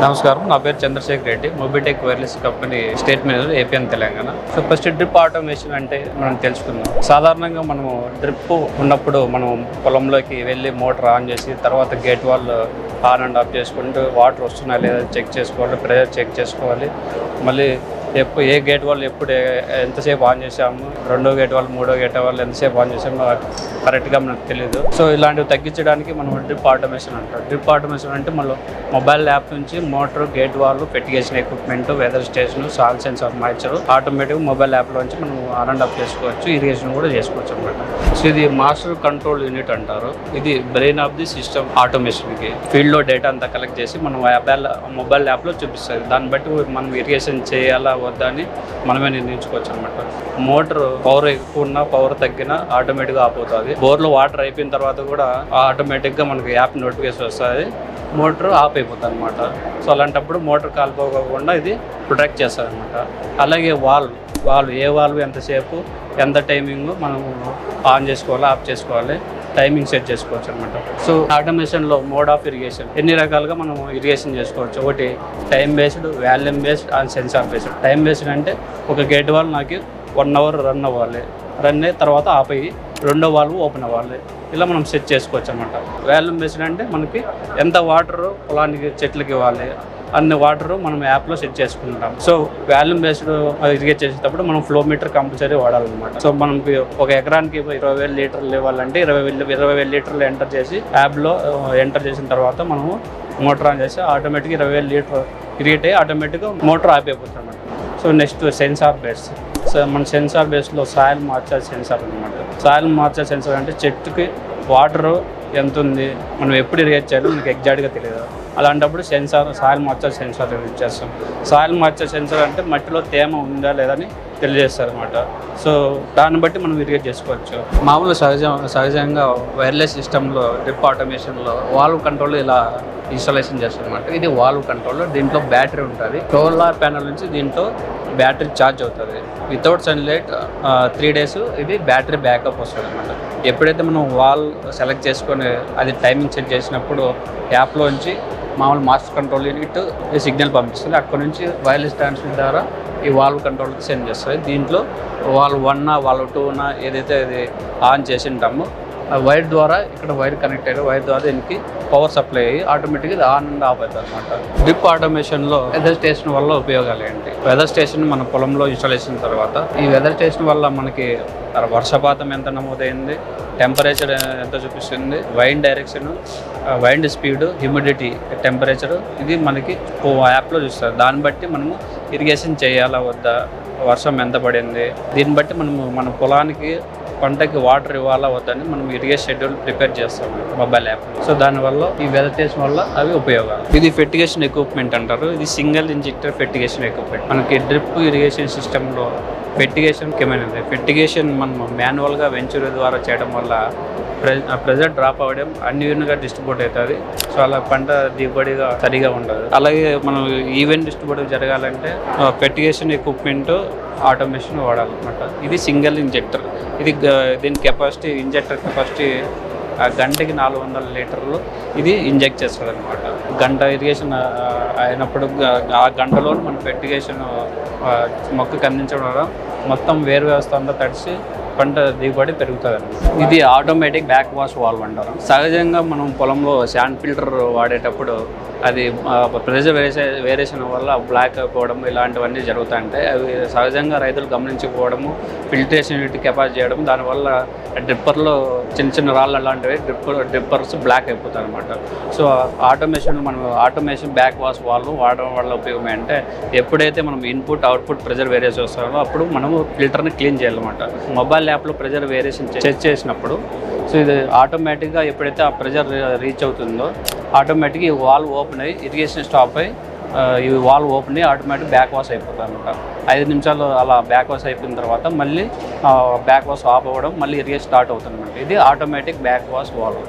నమస్కారం, నా పేరు Chandrasekhar Reddy. Mobitech wireless company state manager AP and Telangana. So first drip automation అంటే మనం తెలుసుకుందాం. సాధారణంగా మనము డ్రిప్ ఉన్నప్పుడు మనం పొలంలోకి వెళ్ళి మోటార్ ఆన్ చేసి తర్వాత gate wall on and of చేసుకుంటూ వాటర్ వస్తున్నా లేదా చెక్ చేసుకోవాలి, ప్రెషర్ చెక్ చేసుకోవాలి. మళ్ళీ ఏ గేట్ వాళ్ళు ఎప్పుడు ఎంతసేపు ఆన్ చేసాము, రెండో గేట్ వాళ్ళు మూడో గేట్ వాళ్ళు ఎంతసేపు ఆన్ చేసామో కరెక్ట్గా మనకు తెలియదు. సో ఇలాంటివి తగ్గించడానికి మనం డ్రిప్ ఆటోమేషన్ అంటారు. డ్రిప్ ఆటోమేషన్ అంటే మనం మొబైల్ యాప్ నుంచి మోటార్, గేట్ వాళ్ళు, ఫెర్టిగేషన్ ఎక్విప్మెంట్, వెదర్ స్టేషన్, సాల్ సెన్సార్, మాయిశ్చర్ ఆటోమేటిక్ మొబైల్ యాప్లోంచి మనం ఆన్ అండ్ ఆఫ్ చేసుకోవచ్చు, ఇరిగేషన్ కూడా చేసుకోవచ్చు అనమాట. సో ఇది మాస్టర్ కంట్రోల్ యూనిట్ అంటారు. ఇది బ్రెయిన్ ఆఫ్ ది సిస్టమ్ ఆటోమేషన్కి. ఫీల్డ్లో డేటా అంతా కలెక్ట్ చేసి మనం మొబైల్ యాప్లో చూపిస్తుంది. దాన్ని బట్టి మనం ఇరిగేషన్ చేయాలా వద్దా అని మనమే నిర్ణయించుకోవచ్చు అనమాట. మోటార్ పవర్ ఎక్కువ ఉన్నా పవర్ తగ్గినా ఆటోమేటిక్గా ఆఫ్ అవుతుంది. బోర్లో వాటర్ అయిపోయిన తర్వాత కూడా ఆటోమేటిక్గా మనకి యాప్ నోటిఫికేషన్ వస్తుంది, మోటార్ ఆఫ్ అయిపోతుంది అనమాట. సో అలాంటప్పుడు మోటార్ కాలిపోకుండా ఇది ప్రొటెక్ట్ చేస్తుంది అనమాట. అలాగే వాల్వ్ ఏ వాల్వ్ ఎంతసేపు ఎంత టైమింగ్ మనం ఆన్ చేసుకోవాలి, ఆఫ్ చేసుకోవాలి, టైమింగ్ సెట్ చేసుకోవచ్చు అనమాట. సో ఆటోమేషన్లో మోడ్ ఆఫ్ ఇరిగేషన్ ఎన్ని రకాలుగా మనం ఇరిగేషన్ చేసుకోవచ్చు. ఒకటి time based, volume based and sensor based. Time based అంటే ఒక గేట్ వాల్ నాకు 1 hour రన్ అవ్వాలి, రన్ అయిన తర్వాత ఆఫ్ అయ్యి రెండో వాల్వ్ ఓపెన్ అవ్వాలి, ఇలా మనం సెట్ చేసుకోవచ్చు అనమాట. వాల్యూమ్ బేస్డ్ అంటే మనకి ఎంత వాటర్ పొలానికి చెట్లకి ఇవ్వాలి అన్ని వాటర్ మనం యాప్లో సెట్ చేసుకుంటాం. సో వాల్యూమ్ బేస్డ్ ఇరిగేట్ చేసేటప్పుడు మనం ఫ్లో మీటర్ కంపల్సరీ వాడాలన్నమాట. సో మనకి ఒక ఎకరానికి 20,000 లీటర్లు ఇవ్వాలంటే 20,000 లీటర్లు ఎంటర్ చేసి యాప్లో ఎంటర్ చేసిన తర్వాత మనము మోటార్ ఆన్ చేసి ఆటోమేటిక్గా 20,000 లీటర్ ఇరిగేట్ అయ్యి ఆటోమేటిక్గా మోటార్ ఆపైపోతుంది అనమాట. So next censor base. So మన సెన్సార్ బేస్లో సాయిల్ మాయిశ్చర్ సెన్సార్ అనమాట. సాయిల్ మాయిశ్చర్ సెన్సార్ అంటే చెట్టుకి వాటర్ ఎంత ఉంది, మనం ఎప్పుడు ఇరిగేట్ చేయాలో మనకి ఎగ్జాక్ట్గా తెలియదు. అలాంటప్పుడు సాయిల్ మాయిశ్చర్ సెన్సార్ యూజ్ చేస్తాం. సాయిల్ మాయిశ్చర్ సెన్సార్ అంటే మట్టిలో తేమ ఉందా లేదని తెలియజేస్తారు అనమాట. సో దాన్ని బట్టి మనం ఇరిగేట్ చేసుకోవచ్చు. మామూలు సహజంగా వైర్లెస్ సిస్టంలో డ్రిప్ ఆటోమేషన్లో వాల్వ్ కంట్రోల్ ఇలా ఇన్స్టాలేషన్ చేస్తారు అనమాట. ఇది వాల్వ్ కంట్రోల్. దీంట్లో బ్యాటరీ ఉంటుంది. సోలార్ ప్యానల్ నుంచి దీంట్లో బ్యాటరీ ఛార్జ్ అవుతుంది. వితౌట్ సన్లైట్ 3 days ఇది బ్యాటరీ బ్యాకప్ వస్తుంది అనమాట. ఎప్పుడైతే మనం వాల్ సెలెక్ట్ చేసుకొని అది టైమింగ్ సెట్ చేసినప్పుడు యాప్లోంచి మామూలు మాస్టర్ కంట్రోల్ యూనిట్ సిగ్నల్ పంపిస్తుంది. అక్కడ నుంచి వైర్లెస్ ట్రాన్స్మిట్ ద్వారా ఈ వాల్వ్ కంట్రోల్కి సెండ్ చేస్తుంది. దీంట్లో వాల్వ్ 1 వాల్వ్ 2 ఏదైతే అది ఆన్ చేసి ఉంటామో ఆ వైర్ ద్వారా ఇక్కడ వైర్ కనెక్ట్ అయ్యి వైర్ ద్వారా దీనికి పవర్ సప్లై అయ్యి ఆటోమేటిక్గా ఇది ఆన్ అండ్ ఆఫ్ అవుతుంది అనమాట. డ్రిప్ ఆటోమేషన్లో వెదర్ స్టేషన్ వల్ల ఉపయోగాలు ఏంటి? వెదర్ స్టేషన్ మన పొలంలో ఇన్స్టాలేషన్ తర్వాత ఈ వెదర్ స్టేషన్ వల్ల మనకి వర్షపాతం ఎంత నమోదైంది, టెంపరేచర్ ఎంత చూపిస్తుంది, wind direction, wind speed, humidity, temperature ఇది మనకి యాప్లో చూస్తారు. దాన్ని బట్టి మనము ఇరిగేషన్ చేయాలా వద్దా, వర్షం ఎంత పడింది, దీన్ని బట్టి మనము మన పొలానికి పంటకి వాటర్ ఇవ్వాలా వద్దని మనం ఇరిగేషన్ షెడ్యూల్ ప్రిపేర్ చేస్తాం మొబైల్ యాప్. సో దానివల్ల ఈ వెదర్ స్టేషన్ వల్ల అవి ఉపయోగాలు. ఇది ఫెర్టిగేషన్ ఎక్విప్మెంట్ అంటారు. ఇది సింగిల్ ఇంజెక్టర్ ఫెర్టిగేషన్ ఎక్విప్మెంట్. మనకి డ్రిప్ ఇరిగేషన్ సిస్టంలో ఫెర్టిగేషన్ ఏమైనా ఫెర్టిగేషన్ మనం మాన్యువల్గా వెంచర్ ద్వారా చేయడం వల్ల ప్రెజర్ డ్రాప్ అవ్వడం, అన్ఈవెన్గా డిస్ట్రిబ్యూట్ అవుతుంది. సో అలా పంట దిగుబడిగా సరిగా ఉండదు. అలాగే మనం ఈవెన్ డిస్ట్రిబ్యూట్ జరగాలంటే ఫెర్టిగేషన్ ఎక్విప్మెంట్ ఆటోమేషన్ వాడాలన్నమాట. ఇది సింగిల్ ఇంజెక్టర్. ఇది దీని కెపాసిటీ, ఇంజెక్టర్ కెపాసిటీ గంటకి 400 లీటర్లు ఇది ఇంజెక్ట్ చేస్తుంది అనమాట. గంట ఇరిగేషన్ అయినప్పుడు ఆ గంటలో మన ఫెర్టిగేషన్ మొక్కకి అందించడం వల్ల మొత్తం వేరు వ్యవస్థ అంతా తడిసి పంట దిగుబడి పెరుగుతుంది. ఇది ఆటోమేటిక్ బ్యాక్ వాష్ వాల్వ్ అంటారు. సహజంగా మనం పొలంలో శాండ్ ఫిల్టర్ వాడేటప్పుడు అది ప్రెజర్ వేరియేషన్ వల్ల బ్లాక్ అయిపోవడం ఇలాంటివన్నీ జరుగుతాయంటే అవి సహజంగా రైతులు గమనించకపోవడము, ఫిల్టరేషన్ యూనిట్ కెపాసిటీ చేయడం, దానివల్ల డ్రిప్పర్లో చిన్న రాళ్ళు అలాంటివి డ్రిప్పర్స్ బ్లాక్ అయిపోతాయి అనమాట. So automation back wash valve వాడడం వల్ల ఉపయోగం ఏంటంటే ఎప్పుడైతే మనం ఇన్పుట్ అవుట్పుట్ ప్రెజర్ వేరియేషన్ వస్తామో అప్పుడు మనము ఫిల్టర్ని క్లీన్ చేయాలన్నమాట. మొబైల్ యాప్లో ప్రెజర్ వేరియేషన్ చెక్ చేసినప్పుడు సో ఇది ఆటోమేటిక్గా ఎప్పుడైతే ఆ ప్రెజర్ రీచ్ అవుతుందో ఆటోమేటిక్గా ఈ వాల్వ్ ఓపెన్ అయ్యి ఇరిగేషన్ స్టాప్ అయ్యి ఈ వాల్వ్ ఓపెన్ అయ్యి ఆటోమేటిక్ బ్యాక్ వాష్ అయిపోతుంది అనమాట. 5 నిమిషాలు అలా బ్యాక్ వాష్ అయిపోయిన తర్వాత మళ్ళీ బ్యాక్ వాష్ ఆఫ్ అవ్వడం, మళ్ళీ ఇరిగేషన్ స్టార్ట్ అవుతుంది అనమాట. ఇది ఆటోమేటిక్ బ్యాక్ వాష్ వాల్వ్.